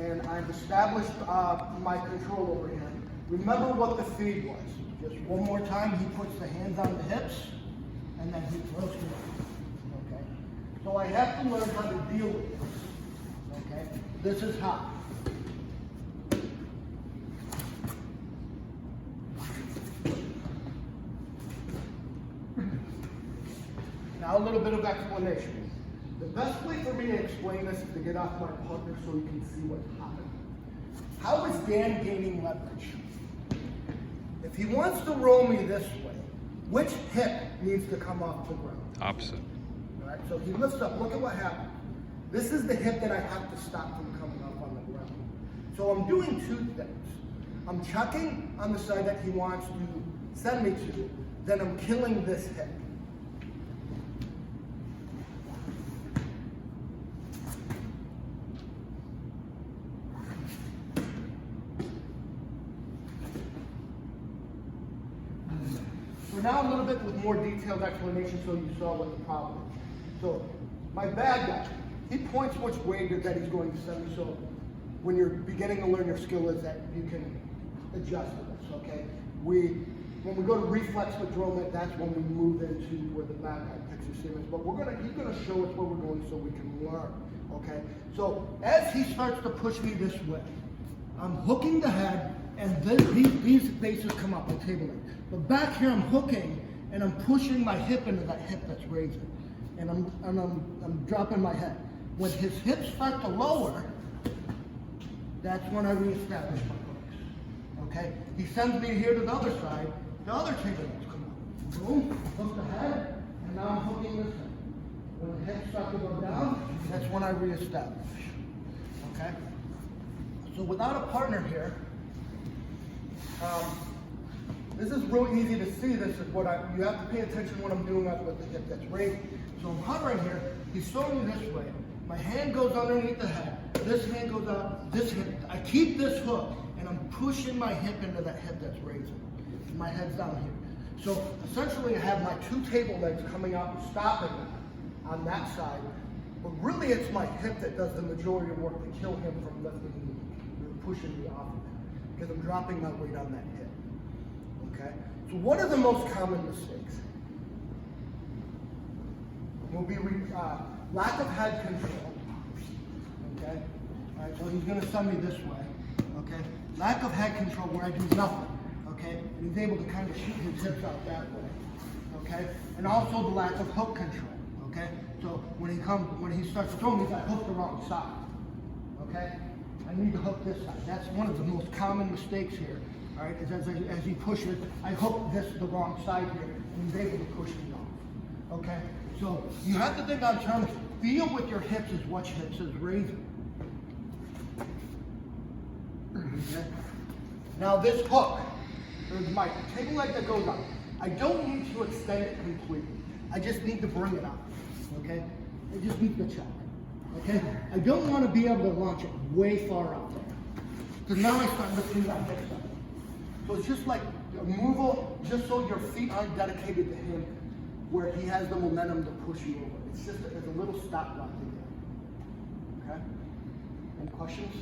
and I've established my control over him. Remember what the feed was. Just one more time, he puts the hands on the hips, and then he throws me up. Okay? So I have to learn how to deal with this. Okay? This is how. Now a little bit of explanation. The best way for me to explain this is to get off my partner so you can see what's happening. How is Dan gaining leverage? If he wants to roll me this way, which hip needs to come off the ground? Opposite. All right, so he lifts up, look at what happened. This is the hip that I have to stop from coming up on the ground. So I'm doing two things. I'm chucking on the side that he wants to send me to, then I'm killing this hip. So now a little bit with more detailed explanation so you saw what the problem is. So my bad guy, he points which way that he's going to send me. So when you're beginning to learn your skill is that you can adjust to this, okay? When we go to reflex withdrawal, that's when we move into where the bad guy picks your sequence. But he's gonna show us where we're going so we can learn, okay? So as he starts to push me this way, I'm hooking the head, and these bases come up on table leg. But back here I'm hooking, and I'm pushing my hip into that hip that's raising. And I'm dropping my head. When his hips start to lower, that's when I reestablish my hooks. Okay? He sends me here to the other side, the other table legs come up. Boom, hook the head, and now I'm hooking this head. When the hips start to go down, that's when I reestablish. Okay? So without a partner here, this is real easy to see. This is what you have to pay attention to what I'm doing with the hip that's raised. So I'm hovering here, he's throwing me this way. My hand goes underneath the head. This hand goes up, this hip. I keep this hook, and I'm pushing my hip into that hip that's raising. My head's down here. So essentially I have my two table legs coming out and stopping on that side. But really it's my hip that does the majority of work to kill him from lifting me, or pushing me off of it. Because I'm dropping my weight on that hip. Okay? So what are the most common mistakes? Will be lack of head control. Okay? All right, so he's going to send me this way. Okay? Lack of head control where I do nothing. Okay? And he's able to kind of shoot his hips out that way. Okay? And also the lack of hook control. Okay? So when he starts throwing me, I hook the wrong side. Okay? I need to hook this side. That's one of the most common mistakes here. All right, is as he pushes, I hook the wrong side here, and he's able to push me off. Okay, so you have to think on terms. Feel with your hips is what hips is raising. Okay. Now this hook, there's my table leg that goes up. I don't need to extend it completely. I just need to bring it up. Okay, I just need to check. Okay, I don't want to be able to launch it way far out there, because now I start lifting that hip up. So it's just like a removal, just so your feet aren't dedicated to him, where he has the momentum to push you over. It's just a little stop block in there. Okay? Any questions?